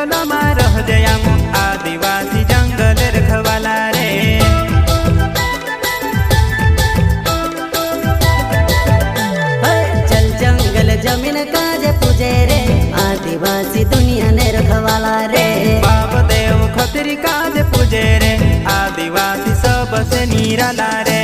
जंगल में रह जयाम आदिवासी जंगल रखवाला रे। चल जंगल जमीन काज पूजे रे आदिवासी दुनिया ने रखवाला रे। बाप देव खतरी काज पूजे रे आदिवासी सबसे निराला रे।